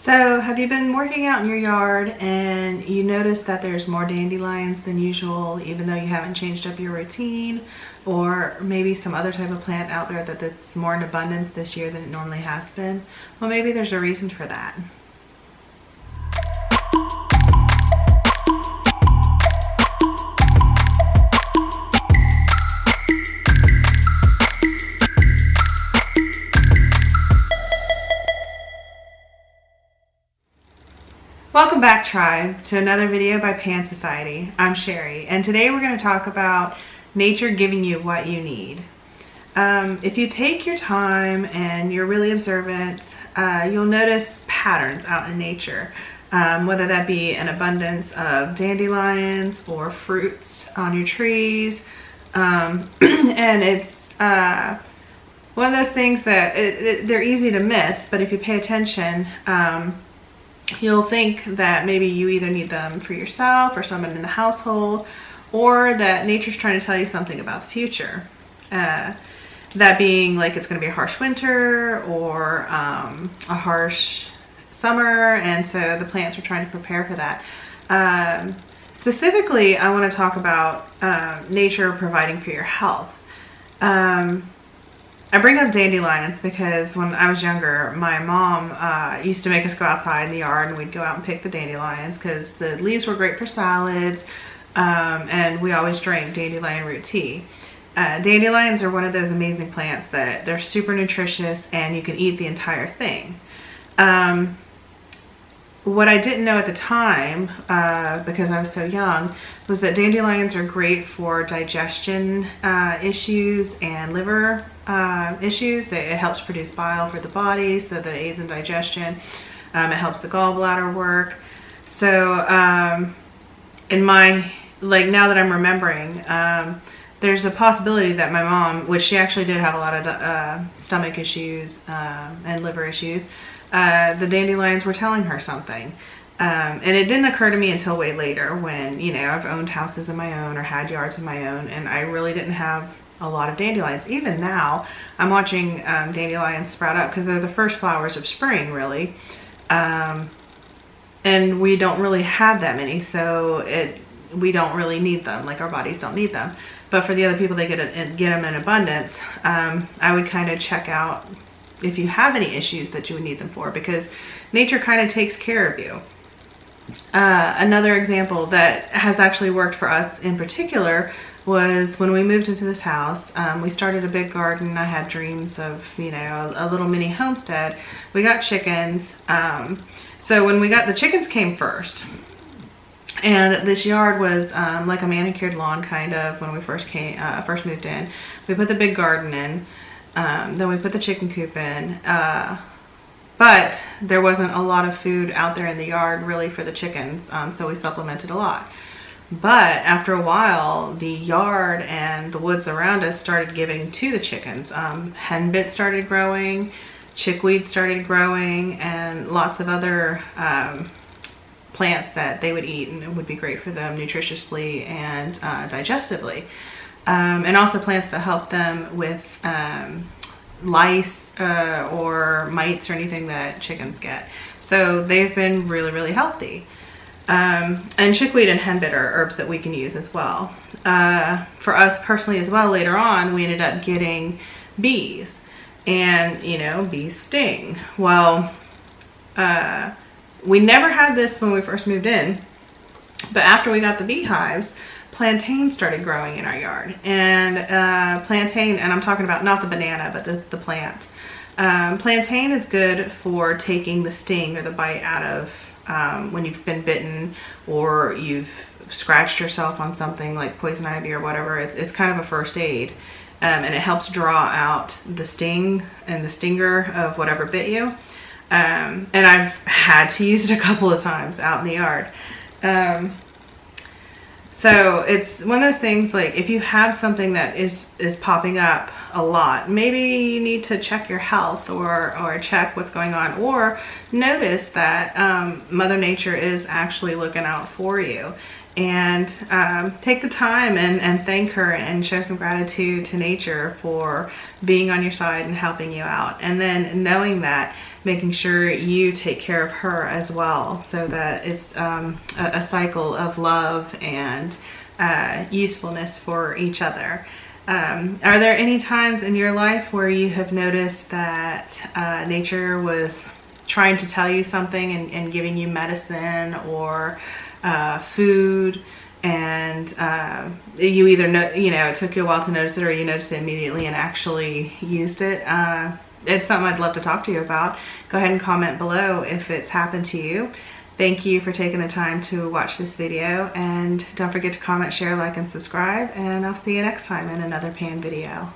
So have you been working out in your yard and you notice that there's more dandelions than usual, even though you haven't changed up your routine, or maybe some other type of plant out there that's more in abundance this year than it normally has been? Well, maybe there's a reason for that. Welcome back, tribe, to another video by Pan Society. I'm Cherie, and today we're going to talk about nature giving you what you need. If you take your time and you're really observant, you'll notice patterns out in nature, whether that be an abundance of dandelions or fruits on your trees. And it's one of those things that they're easy to miss, but if you pay attention, you'll think that maybe you either need them for yourself or someone in the household, or that nature's trying to tell you something about the future. That being like it's going to be a harsh winter or a harsh summer, and so the plants are trying to prepare for that. Specifically, I want to talk about nature providing for your health. I bring up dandelions because when I was younger, my mom used to make us go outside in the yard and we'd go out and pick the dandelions because the leaves were great for salads, and we always drank dandelion root tea. Dandelions are one of those amazing plants that they're super nutritious and you can eat the entire thing. What I didn't know at the time, because I was so young, was that dandelions are great for digestion issues and liver issues. It helps produce bile for the body, so that it aids in digestion. It helps the gallbladder work. So in my, now that I'm remembering, there's a possibility that my mom, which she actually did have a lot of stomach issues and liver issues, the dandelions were telling her something. And it didn't occur to me until way later when, I've owned houses of my own or had yards of my own, and I really didn't have a lot of dandelions. Even now, I'm watching dandelions sprout up because they're the first flowers of spring, really. And we don't really have that many, so we don't really need them, like our bodies don't need them. But for the other people, they get them in abundance. I would kind of check out if you have any issues that you would need them for, because nature kind of takes care of you. Another example that has actually worked for us in particular was when we moved into this house. We started a big garden. I had dreams of, a little mini homestead. We got chickens. So when we got the chickens came first. And this yard was like a manicured lawn kind of when we first moved in. We put the big garden in. Then we put the chicken coop in. But there wasn't a lot of food out there in the yard really for the chickens, so we supplemented a lot. But after a while, the yard and the woods around us started giving to the chickens. Henbit started growing, chickweed started growing, and lots of other plants that they would eat, and it would be great for them nutritiously and digestively. And also plants that help them with lice or mites or anything that chickens get. So they've been really, really healthy. And chickweed and henbit are herbs that we can use as well. For us personally as well, later on, we ended up getting bees. And, bees sting. Well, we never had this when we first moved in. But after we got the beehives, plantain started growing in our yard. And plantain, and I'm talking about not the banana, but the plant. Plantain is good for taking the sting or the bite out of when you've been bitten or you've scratched yourself on something like poison ivy or whatever. It's kind of a first aid, and it helps draw out the sting and the stinger of whatever bit you. And I've had to use it a couple of times out in the yard. So it's one of those things, like if you have something that is popping up a lot, maybe you need to check your health or check what's going on, or notice that Mother Nature is actually looking out for you. And take the time and thank her and show some gratitude to nature for being on your side and helping you out. And then knowing that making sure you take care of her as well, so that it's a cycle of love and usefulness for each other. Are there any times in your life where you have noticed that nature was trying to tell you something and giving you medicine or food, and you either it took you a while to notice it, or you noticed it immediately and actually used it? It's something I'd love to talk to you about. Go ahead and comment below if it's happened to you. Thank you for taking the time to watch this video, and don't forget to comment, share, like, and subscribe, and I'll see you next time in another pan video.